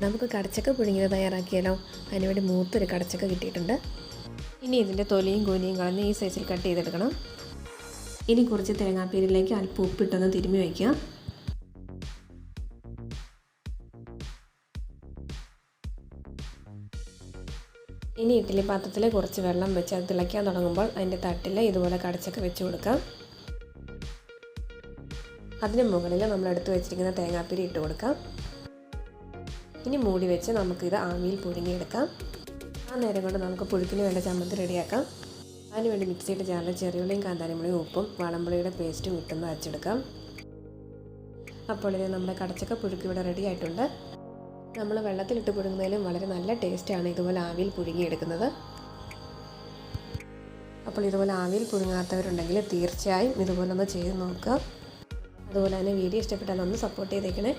നമുക്ക് കടച്ചക്ക പുഴുങ്ങിയത് തയ്യാറാക്കിയാലോ. അതിനുവേണ്ടി മൂത്തൊരു കടച്ചക്ക കിട്ടിയിട്ടുണ്ട്. ഇനി ഇതിൻ്റെ തൊലിയും കൂനിയും കളഞ്ഞ് ഈ സൈസിൽ കട്ട് ചെയ്തെടുക്കണം. ഇനി കുറച്ച് തേങ്ങാപ്പീരിലേക്ക് അല്പം ഉപ്പിട്ടൊന്ന് തിരുമ്മി വയ്ക്കുക. ഇനി ഇഡ്ഡലി പാത്രത്തിൽ കുറച്ച് വെള്ളം വെച്ച് അത് തിളയ്ക്കാൻ തുടങ്ങുമ്പോൾ അതിൻ്റെ തട്ടിൽ ഇതുപോലെ കടച്ചക്ക വെച്ച് കൊടുക്കാം. അതിന് മുകളിൽ നമ്മൾ എടുത്ത് വെച്ചിരിക്കുന്ന തേങ്ങാപ്പീരി ഇട്ട് കൊടുക്കാം. ഇനി മൂടി വെച്ച് നമുക്കിത് ആവിയിൽ പുഴുങ്ങിയെടുക്കാം. ആ നേരം കൊണ്ട് നമുക്ക് പുഴുക്കിന് വേണ്ട ചമ്മന്തി റെഡിയാക്കാം. അതിനുവേണ്ടി മിക്സിയുടെ ജാറിൽ ചെറിയുള്ളിയും കാന്താരിമുളകും ഉപ്പും വാളമ്പുളിയുടെ പേസ്റ്റും ഇട്ടൊന്ന് അരച്ചെടുക്കാം. അപ്പോൾ ഇത് നമ്മുടെ കടച്ചക്ക പുഴുക്ക് ഇവിടെ റെഡി ആയിട്ടുണ്ട്. നമ്മൾ വെള്ളത്തിലിട്ട് പുഴുങ്ങുന്നതിലും വളരെ നല്ല ടേസ്റ്റാണ് ഇതുപോലെ ആവിയിൽ പുഴുങ്ങിയെടുക്കുന്നത്. അപ്പോൾ ഇതുപോലെ ആവിയിൽ പുഴുങ്ങാത്തവരുണ്ടെങ്കിൽ തീർച്ചയായും ഇതുപോലെ ഒന്ന് ചെയ്ത് നോക്കുക. അതുപോലെ തന്നെ വീഡിയോ ഇഷ്ടപ്പെട്ടാൽ ഒന്ന് സപ്പോർട്ട് ചെയ്തേക്കണേ.